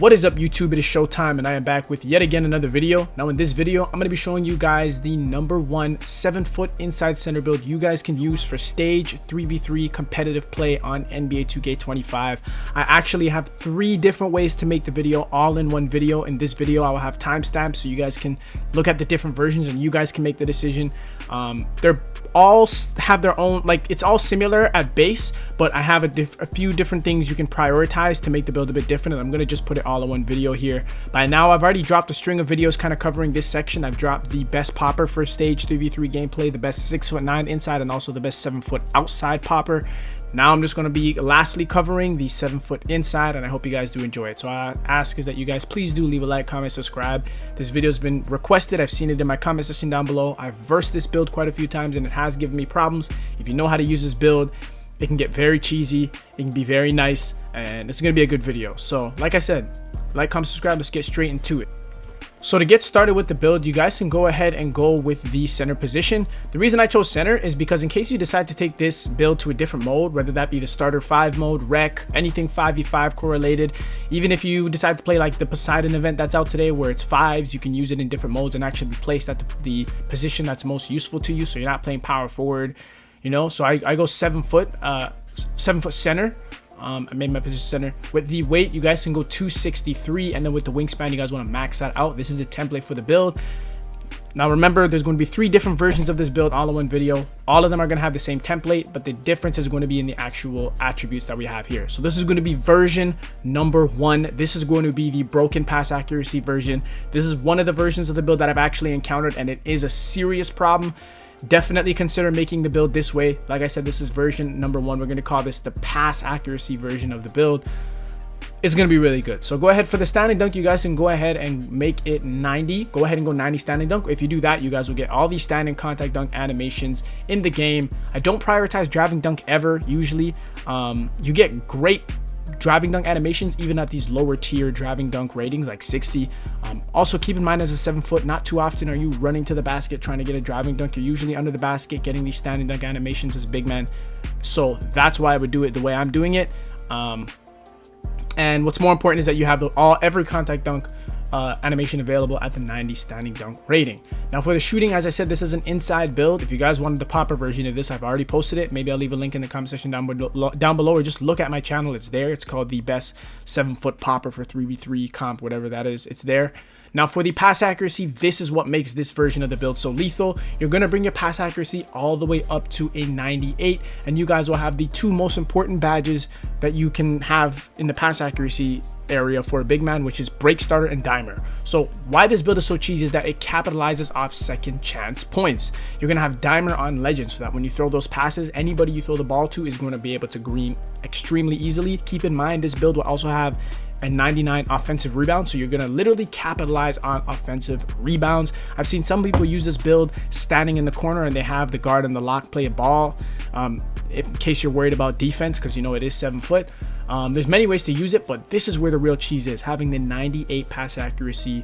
What is up, YouTube? It is Showtime, and I am back with yet again another video. Now in this video, I'm going to be showing you guys the #1 7-foot inside center build you guys can use for stage 3v3 competitive play on NBA 2K25. I actually have 3 different ways to make the video all in one video. In this video, I will have timestamps so you guys can look at the different versions and you guys can make the decision. They're all have their own, like, it's all similar at base, but I have a few different things you can prioritize to make the build a bit different, and I'm going to just put it all in one video here. By now, I've already dropped a string of videos kind of covering this section. I've dropped the best popper for stage 3v3 gameplay, the best 6'9" inside, and also the best 7-foot outside popper. Now I'm just going to be lastly covering the 7-foot inside, and I hope you guys do enjoy it. So I ask is that you guys please do leave a like, comment, subscribe. This video has been requested. I've seen it in my comment section down below. I've versed this build quite a few times and it has given me problems. If you know how to use this build, it can get very cheesy, it can be very nice, and it's going to be a good video. So like I said, like, comment, subscribe. Let's get straight into it. So to get started with the build, you guys can go ahead and go with the center position. The reason I chose center is because in case you decide to take this build to a different mode, whether that be the starter 5 mode, rec, anything 5v5 correlated, even if you decide to play like the Poseidon event that's out today where it's 5s, you can use it in different modes and actually be placed at the position that's most useful to you, so you're not playing power forward, you know. So I go 7-foot center. I made my position center. With the weight, you guys can go 263, and then with the wingspan, you guys want to max that out. This is the template for the build. Now remember, there's going to be 3 different versions of this build all in one video. All of them are going to have the same template, but the difference is going to be in the actual attributes that we have here. So this is going to be version #1. This is going to be the broken pass accuracy version. This is one of the versions of the build that I've actually encountered, and it is a serious problem. Definitely consider making the build this way. Like I said, this is version #1. We're going to call this the pass accuracy version of the build. It's going to be really good. So go ahead for the standing dunk. You guys can go ahead and make it 90. Go ahead and go 90 standing dunk. If you do that, you guys will get all these standing contact dunk animations in the game. I don't prioritize driving dunk ever. Usually you get great driving dunk animations even at these lower tier driving dunk ratings like 60. Also keep in mind, as a 7-foot, not too often are you running to the basket trying to get a driving dunk. You're usually under the basket getting these standing dunk animations as a big man. So that's why I would do it the way I'm doing it. And what's more important is that you have every contact dunk animation available at the 90 standing dunk rating. Now for the shooting, as I said, this is an inside build. If you guys wanted the popper version of this, I've already posted it. Maybe I'll leave a link in the comment section down below, or just look at my channel. It's there. It's called the best 7-foot popper for 3v3 comp, whatever that is. It's there. Now for the pass accuracy, this is what makes this version of the build so lethal. You're going to bring your pass accuracy all the way up to a 98, and you guys will have the 2 most important badges that you can have in the pass accuracy area for a big man, which is break starter and dimer. So why this build is so cheesy is that it capitalizes off second chance points. You're going to have dimer on legend so that when you throw those passes, anybody you throw the ball to is going to be able to green extremely easily. Keep in mind, this build will also have a 99 offensive rebound, so you're gonna literally capitalize on offensive rebounds. I've seen some people use this build standing in the corner and they have the guard and the lock play a ball, in case you're worried about defense, because you know it is 7-foot. There's many ways to use it, but this is where the real cheese is. Having the 98 pass accuracy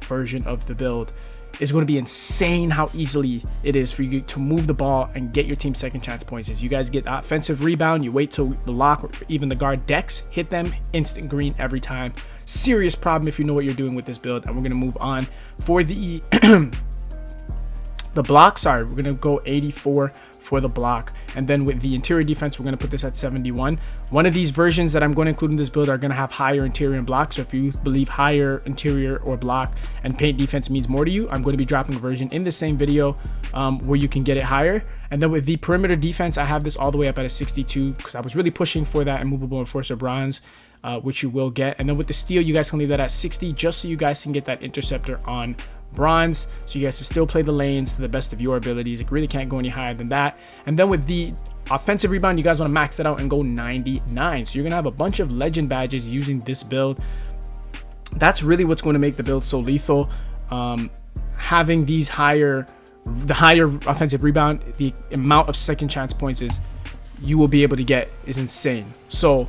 version of the build is going to be insane how easily it is for you to move the ball and get your team second chance points. As you guys get offensive rebound, you wait till the lock or even the guard decks, hit them, instant green every time. Serious problem if you know what you're doing with this build. And we're going to move on for the the block. Sorry, we're going to go 84 for the block, and then with the interior defense, we're going to put this at 71. One of these versions that I'm going to include in this build are going to have higher interior and block. So if you believe higher interior or block and paint defense means more to you, I'm going to be dropping a version in the same video where you can get it higher. And then with the perimeter defense, I have this all the way up at a 62 because I was really pushing for that immovable enforcer bronze, which you will get. And then with the steel, you guys can leave that at 60 just so you guys can get that interceptor on bronze, so you guys can still play the lanes to the best of your abilities. It really can't go any higher than that. And then with the offensive rebound, you guys want to max it out and go 99. So you're gonna have a bunch of legend badges using this build. That's really what's going to make the build so lethal. Having the higher offensive rebound, the amount of second chance points you will be able to get is insane. So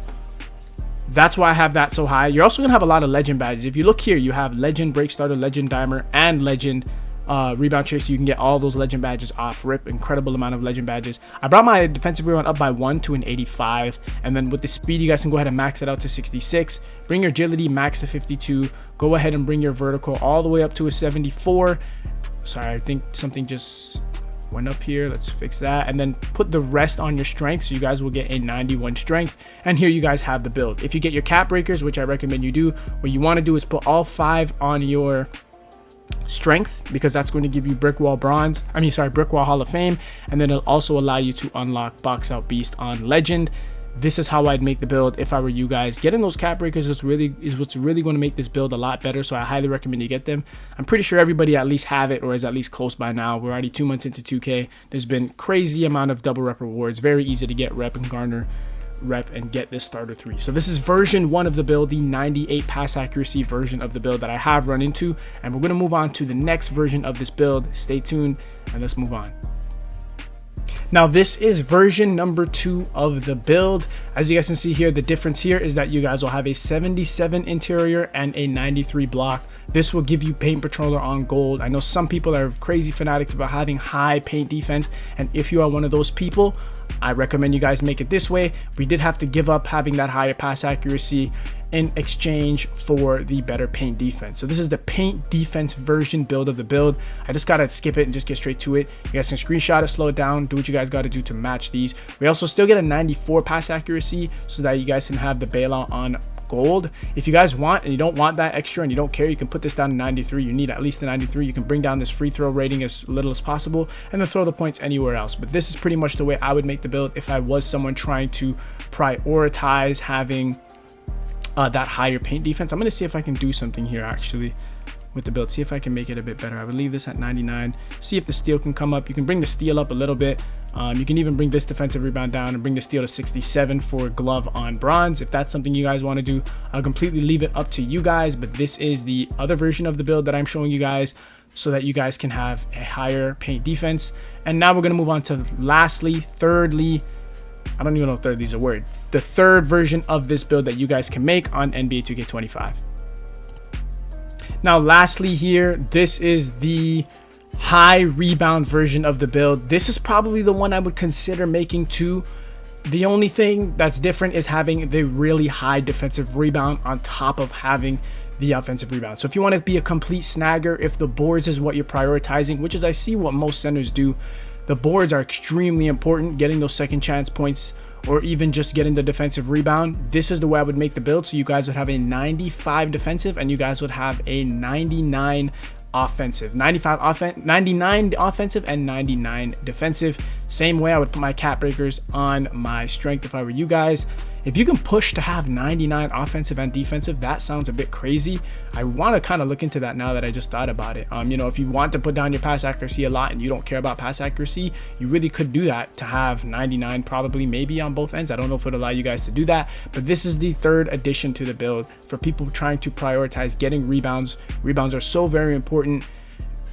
that's why I have that so high. You're also gonna have a lot of legend badges. If you look here, you have legend break starter, legend dimer, and legend rebound chase, so you can get all those legend badges off rip. Incredible amount of legend badges. I brought my defensive rebound up by 1 to an 85, and then with the speed, you guys can go ahead and max it out to 66. Bring your agility max to 52. Go ahead and bring your vertical all the way up to a 74. Sorry, I think something just went up here. Let's fix that, and then put the rest on your strength, so you guys will get a 91 strength. And here you guys have the build. If you get your cap breakers, which I recommend you do, what you want to do is put all 5 on your strength, because that's going to give you brick wall Hall of Fame, and then it'll also allow you to unlock box out beast on legend. This is how I'd make the build if I were you guys. Getting those cap breakers is what's really going to make this build a lot better, so I highly recommend you get them. I'm pretty sure everybody at least have it or is at least close by now. We're already 2 months into 2K. There's been crazy amount of double rep rewards. Very easy to get rep and garner rep and get this starter 3. So this is version 1 of the build, the 98 pass accuracy version of the build that I have run into, and we're going to move on to the next version of this build. Stay tuned and let's move on. Now this is version number 2 of the build. As you guys can see here, the difference here is that you guys will have a 77 interior and a 93 block. This will give you paint patroller on gold. I know some people are crazy fanatics about having high paint defense, and if you are one of those people, I recommend you guys make it this way. We did have to give up having that higher pass accuracy in exchange for the better paint defense. So this is the paint defense version build of the build. I just gotta skip it and just get straight to it. You guys can screenshot it, slow it down, do what you guys gotta do to match these. We also still get a 94 pass accuracy so that you guys can have the bailout on gold. If you guys want and you don't want that extra and you don't care, you can put this down to 93. You need at least a 93. You can bring down this free throw rating as little as possible and then throw the points anywhere else. But this is pretty much the way I would make the build if I was someone trying to prioritize having that higher paint defense. I'm going to see if I can do something here actually with the build, see if I can make it a bit better. I would leave this at 99, see if the steal can come up. You can bring the steal up a little bit. You can even bring this defensive rebound down and bring the steal to 67 for glove on bronze. If that's something you guys want to do, I'll completely leave it up to you guys, but this is the other version of the build that I'm showing you guys so that you guys can have a higher paint defense. And now we're going to move on to thirdly, I don't even know if thirdly is a word, the third version of this build that you guys can make on NBA 2K25. Now lastly here, this is the high rebound version of the build. This is probably the one I would consider making too. The only thing that's different is having the really high defensive rebound on top of having the offensive rebound. So if you want to be a complete snagger, if the boards is what you're prioritizing, which is I see what most centers do, the boards are extremely important. Getting those second chance points or even just getting the defensive rebound, this is the way I would make the build. So you guys would have a 95 defensive and you guys would have a 99 offensive, 99 offensive and 99 defensive. Same way I would put my cap breakers on my strength if I were you guys. If you can push to have 99 offensive and defensive, that sounds a bit crazy. I want to kind of look into that now that I just thought about it. You know, if you want to put down your pass accuracy a lot and you don't care about pass accuracy, you really could do that to have 99 probably maybe on both ends. I don't know if it would allow you guys to do that, but this is the third addition to the build for people trying to prioritize getting rebounds. Rebounds are so very important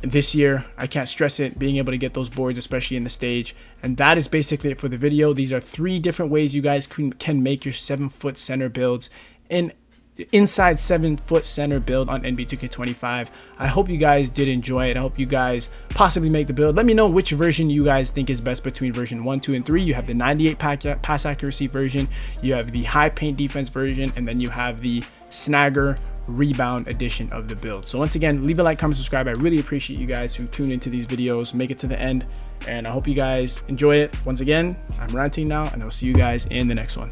this year. I can't stress it, being able to get those boards, especially in the stage. And that is basically it for the video. These are 3 different ways you guys can make your 7-foot center builds inside 7-foot center build on NBA 2K25. I hope you guys did enjoy it. I hope you guys possibly make the build. Let me know which version you guys think is best between version 1, 2, and 3. You have the 98 pass accuracy version, you have the high paint defense version, and then you have the snagger rebound edition of the build. So once again, leave a like, comment, subscribe. I really appreciate you guys who tune into these videos, make it to the end, and I hope you guys enjoy it. Once again, I'm ranting now, and I'll see you guys in the next one.